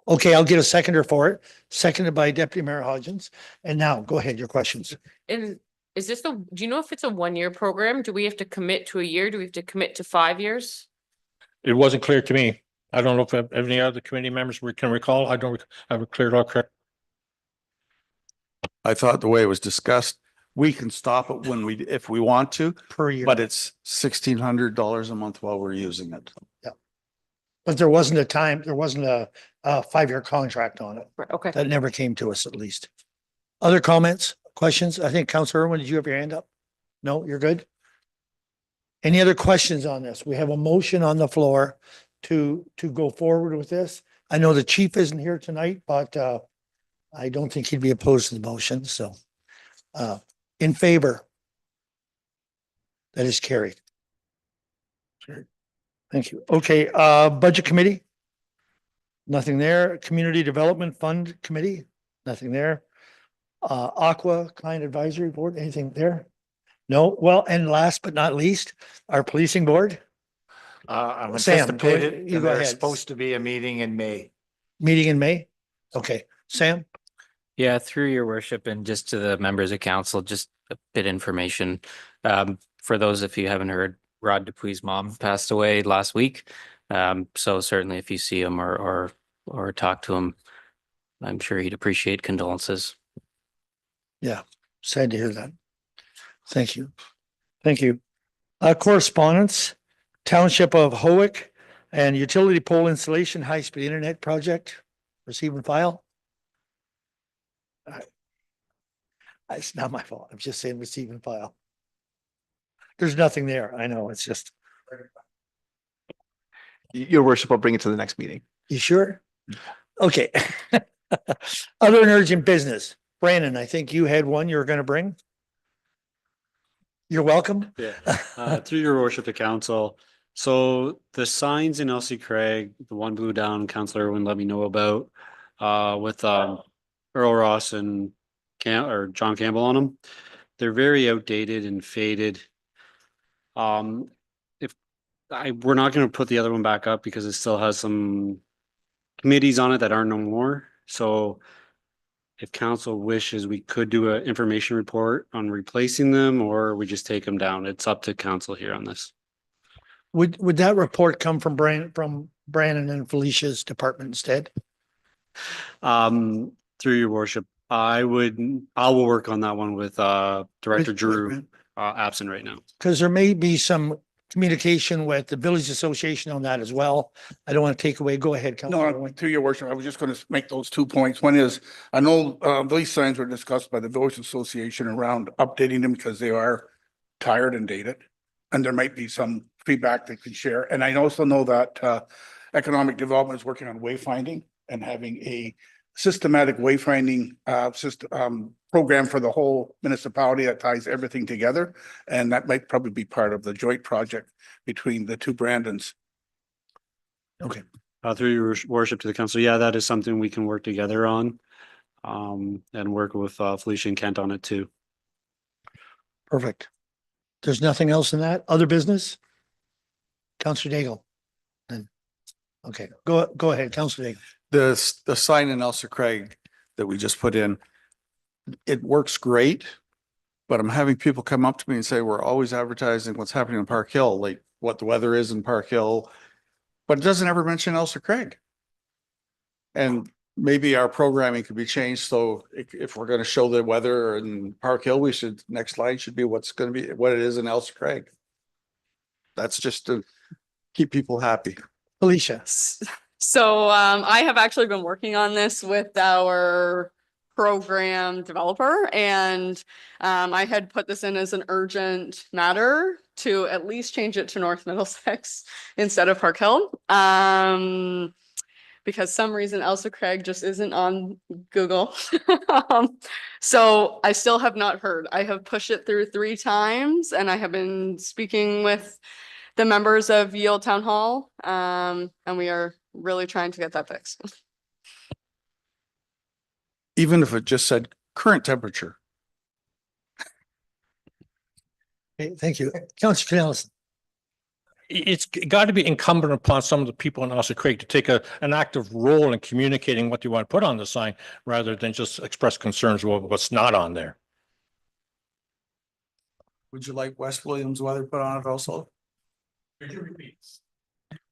Okay, I'll get a seconder for it, seconded by Deputy Mayor Hodgins. And now, go ahead, your questions. And is this do you know if it's a 1-year program? Do we have to commit to a year? Do we have to commit to 5 years? It wasn't clear to me. I don't know if any other committee members can recall. I don't have it cleared all correct. I thought the way it was discussed, we can stop it when if we want to, Per year. but it's $1,600 a month while we're using it. But there wasn't a 5-year contract on it. Right, okay. That never came to us at least. Other comments, questions? I think Councilor Irwin, did you have your hand up? No, you're good? Any other questions on this? We have a motion on the floor to go forward with this. I know the chief isn't here tonight, but I don't think he'd be opposed to the motion, so in favor. That is carried. Thank you. Okay, Budget Committee? Nothing there. Community Development Fund Committee? Nothing there. Aqua Client Advisory Board, anything there? No. Well, and last but not least, our policing board, I'm Sam, anticipated, you and go there's ahead. supposed to be a meeting in May. meeting in May? Okay, Sam? Yeah, through your worship and just to the members of council, just a bit information. For those of you who haven't heard, Rod Dupuis' mom passed away last week. So certainly if you see him or talk to him, I'm sure he'd appreciate condolences. Yeah, sad to hear that. Thank you. Thank you. Correspondence, Township of Howick and utility pole installation, high-speed internet project, receive and file. It's not my fault. I'm just saying receive and file. There's nothing there. I know, it's just, Your worship, I'll bring it to the next meeting. you sure? Okay. Other and urgent business. Brandon, I think you had one you were gonna bring. You're welcome. Yeah, through your worship to council. So the signs in Elsie Craig, the one blew down, Councillor Irwin let me know about, with Earl Ross and John Campbell on them. They're very outdated and faded. We're not going to put the other one back up because it still has some committees on it that are no more. So if council wishes, we could do an information report on replacing them, or we just take them down. It's up to council here on this. Would that report come from Brandon and Felicia's department instead? Through your worship, I will work on that one with Director Drew, absent right now. Because there may be some communication with the Village Association on that as well. I don't want to take away. Go ahead, Councilor. No, to your worship, I was just going to make those 2 points. One is, I know these signs were discussed by the Village Association around updating them because they are tired and dated. And there might be some feedback they can share. And I also know that economic development is working on wayfinding and having a systematic wayfinding system program for the whole municipality that ties everything together. And that might probably be part of the joint project between the two Brandons. Okay. Through your worship to the council, yeah, that is something we can work together on, and work with Felicia and Kent on it too. Perfect. There's nothing else in that? Other business? Councilor Daigle. Then, okay, go ahead, Councilor Daigle. The sign in Elsa Craig that we just put in, it works great. But I'm having people come up to me and say, we're always advertising what's happening in Park Hill, like what the weather is in Park Hill. But it doesn't ever mention Elsa Craig. And maybe our programming could be changed. So if we're going to show the weather in Park Hill, we should, next slide should be what's going to be, what it is in Elsa Craig. That's just to keep people happy. Alicia. So I have actually been working on this with our program developer, and I had put this in as an urgent matter to at least change it to North Middlesex instead of Park Hill. Because some reason Elsa Craig just isn't on Google. So I still have not heard. I have pushed it through 3 times, and I have been speaking with the members of Yield Town Hall, and we are really trying to get that fixed. Even if it just said current temperature. Okay, thank you. Councillor Canales. It's got to be incumbent upon some of the people in Elsa Craig to take an active role in communicating what they want to put on the sign rather than just express concerns about what's not on there. Would you like West Williams weather put on it also?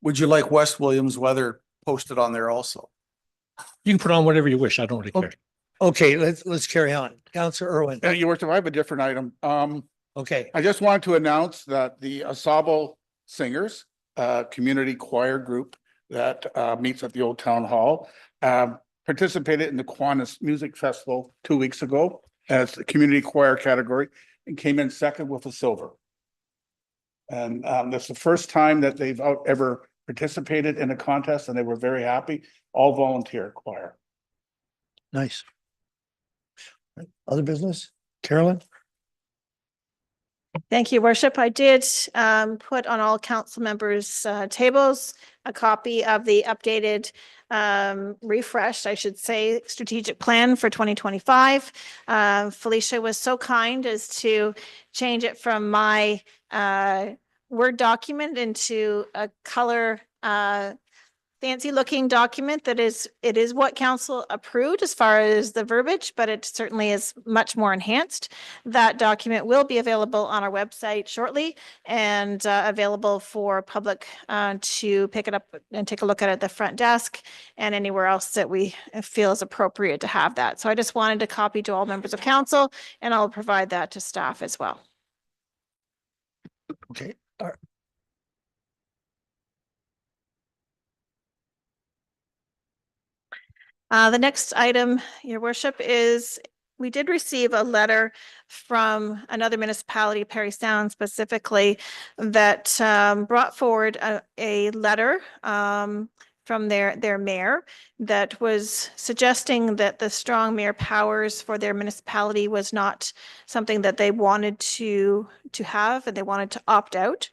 Would you like West Williams weather posted on there also? You can put on whatever you wish. I don't really care. Okay, let's carry on. Councillor Irwin. Your worship, I have a different item. Okay, I just wanted to announce that the Asabo Singers, community choir group that meets at the Old Town Hall, participated in the Kiwanis Music Festival 2 weeks ago as the community choir category and came in second with a silver. And that's the first time that they've ever participated in a contest, and they were very happy. All volunteer choir. nice. Other business? Carolyn? Thank you, Worship. I did put on all council members' tables a copy of the updated refreshed, I should say, strategic plan for 2025. Felicia was so kind as to change it from my Word document into a color fancy looking document that it is what council approved as far as the verbiage, but it certainly is much more enhanced. That document will be available on our website shortly and available for public to pick it up and take a look at the front desk and anywhere else that we feel is appropriate to have that. So I just wanted to copy to all members of council, and I'll provide that to staff as well. Okay. The next item, Your Worship, is we did receive a letter from another municipality, Perry Sound specifically, that brought forward a letter from their mayor that was suggesting that the strong mayor powers for their municipality was not something that they wanted to have, and they wanted to opt out.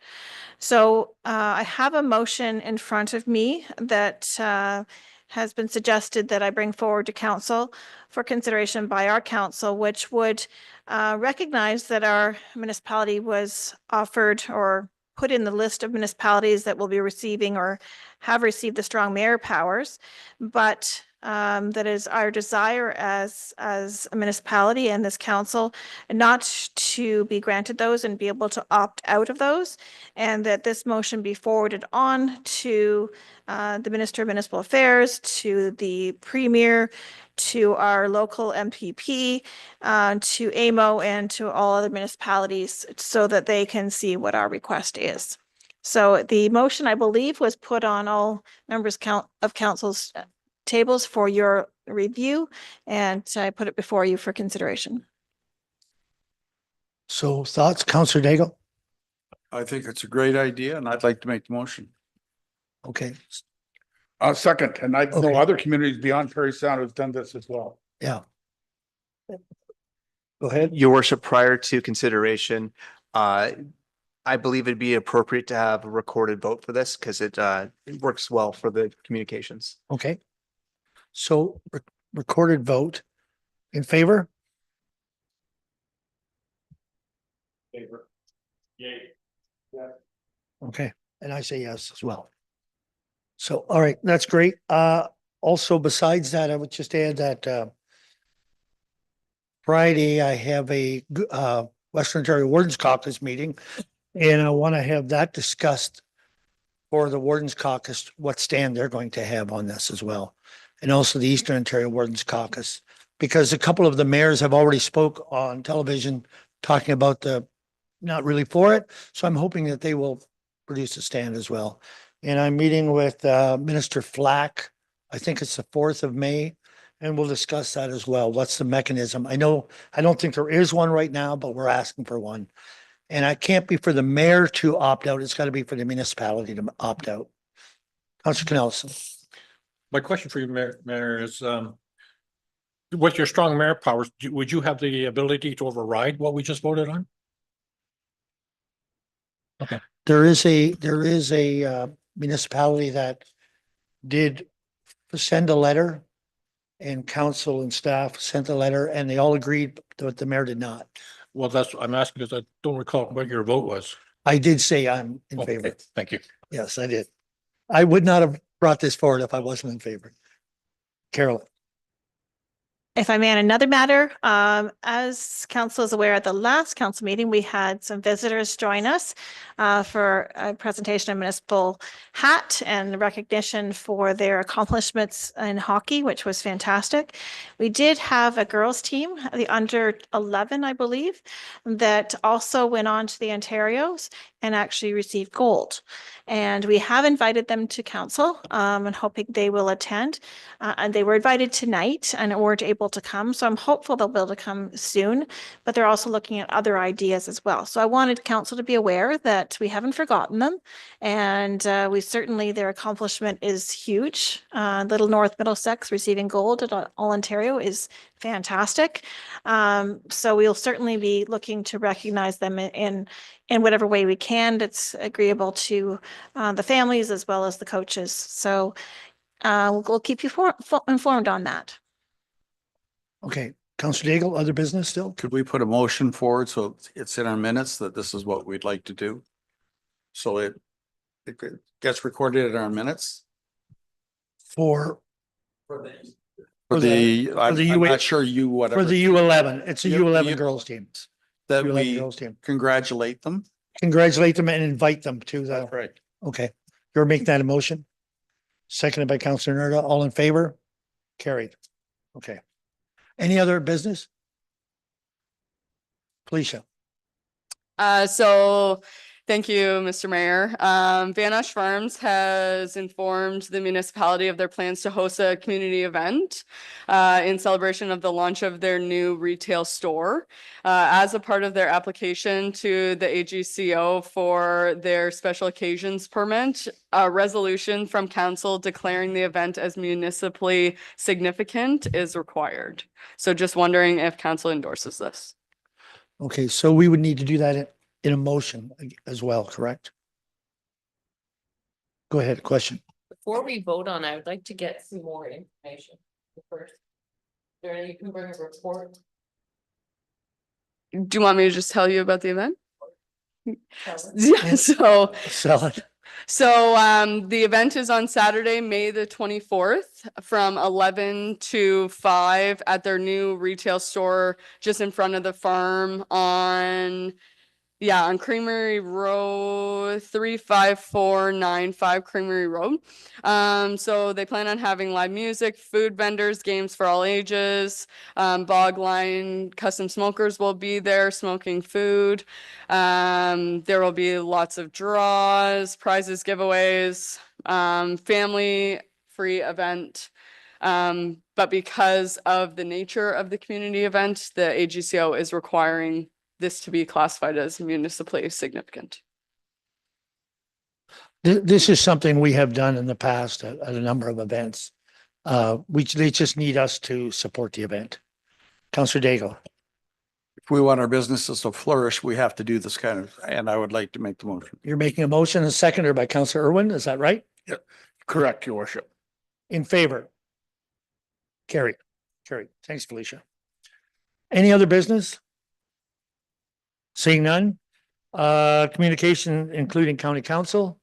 So I have a motion in front of me that has been suggested that I bring forward to council for consideration by our council, which would recognize that our municipality was offered or put in the list of municipalities that will be receiving or have received the strong mayor powers, but that is our desire as a municipality and this council not to be granted those and be able to opt out of those, and that this motion be forwarded on to the Minister of Municipal Affairs, to the Premier, to our local MPP, to AMO, and to all other municipalities so that they can see what our request is. So the motion, I believe, was put on all members of council's tables for your review, and I put it before you for consideration. So thoughts, Councillor Daigle? I think it's a great idea, and I'd like to make the motion. Okay, Second, and I know Okay. other communities beyond Perry Sound have done this as well. yeah. Go ahead. Your worship, prior to consideration, I believe it'd be appropriate to have a recorded vote for this because it works well for the communications. Okay. So recorded vote in favor? Favor. Yay. Okay, and I say yes as well. So, all right, that's great. Also, besides that, I would just add that Friday, I have a Western Ontario Wardens Caucus meeting, and I want to have that discussed for the Wardens Caucus, what stand they're going to have on this as well. And also the Eastern Ontario Wardens Caucus, because a couple of the mayors have already spoke on television talking about the not really for it. So I'm hoping that they will produce a stand as well. And I'm meeting with Minister Flack. I think it's the 4th of May, and we'll discuss that as well. What's the mechanism? I don't think there is one right now, but we're asking for one. And it can't be for the mayor to opt out. It's got to be for the municipality to opt out. Councillor Knellson. My question for you, Mayor, is with your strong mayor powers, would you have the ability to override what we just voted on? Okay. There is a municipality that did send a letter, and council and staff sent a letter, and they all agreed, but the mayor did not. Well, that's, I'm asking because I don't recall what your vote was. I did say I'm in Okay, favor. thank you. Yes, I did. I would not have brought this forward if I wasn't in favor. Carolyn. If I may, on another matter, as council is aware, at the last council meeting, we had some visitors join us for a presentation of municipal hat and recognition for their accomplishments in hockey, which was fantastic. We did have a girls team, the under 11, I believe, that also went on to the Ontarios and actually received gold. And we have invited them to council and hoping they will attend. And they were invited tonight and weren't able to come. So I'm hopeful they'll be able to come soon, but they're also looking at other ideas as well. So I wanted council to be aware that we haven't forgotten them. And we certainly, their accomplishment is huge. Little North Middlesex receiving gold at All Ontario is fantastic. So we'll certainly be looking to recognize them in whatever way we can that's agreeable to the families as well as the coaches. So we'll keep you informed on that. Okay, Councillor Daigle, other business still? Could we put a motion forward so it's in our minutes that this is what we'd like to do? So it gets recorded in our minutes? For For For the, the I'm U8 not sure you, whatever. the U11, it's a U- U11 U- girls team. That U11 we girls team. congratulate them. Congratulate them and invite them to the, That's right. okay. You're making that a motion? Seconded by Councillor Nerda. All in favor? Carried. Okay. Any other business? Felicia. So thank you, Mr. Mayor. Van Osh Farms has informed the municipality of their plans to host a community event in celebration of the launch of their new retail store. As a part of their application to the AGCO for their special occasions permit, a resolution from council declaring the event as municipally significant is required. So just wondering if council endorses this. Okay, so we would need to do that in a motion as well, correct? Go ahead, question. Before we vote on, I would like to get some more information first. There, you can bring a report. Do you want me to just tell you about the event? Tell us. Yeah, Sell it. the event is on Saturday, May the 24th from 11 to 5 at their new retail store just in front of the farm on Creamery Road, 35495 Creamery Road. So they plan on having live music, food vendors, games for all ages. Bog Line Custom Smokers will be there smoking food. There will be lots of draws, prizes, giveaways, family free event. But because of the nature of the community event, the AGCO is requiring this to be classified as municipally significant. This is something we have done in the past at a number of events. They just need us to support the event. Councillor Daigle. If we want our businesses to flourish, we have to do this kind of, and I would like to make the motion. You're making a motion, a seconder by Councillor Irwin, is that right? Correct, your worship. In favor? Carried. Carried. Thanks, Felicia. Any other business? Seeing none. Communication, including county council.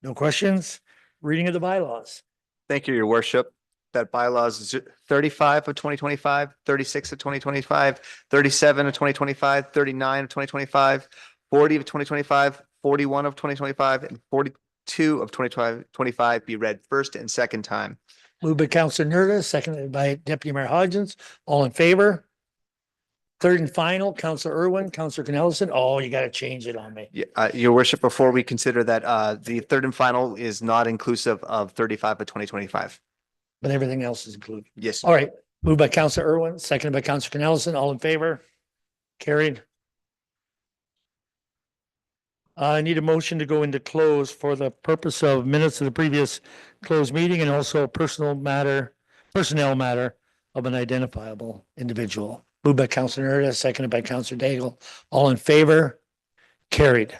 No questions. Reading of the bylaws. Thank you, your worship. That bylaws 35 of 2025, 36 of 2025, 37 of 2025, 39 of 2025, 40 of 2025, 41 of 2025, and 42 of 2025 be read first and second time. Moved by Counselor Nerda, seconded by Deputy Mayor Hodgins. All in favor? Third and final, Counselor Irwin, Counselor Canellison. Oh, you gotta change it on me. Yeah, your worship, before we consider that, the third and final is not inclusive of 35 of 2025. But everything else is included. Yes. All right, moved by Counselor Irwin, seconded by Counselor Canellison. All in favor? Carried. I need a motion to go into close for the purpose of minutes of the previous closed meeting and also personnel matter of an identifiable individual. Moved by Counselor Nerda, seconded by Counselor Daigle. All in favor? Carried.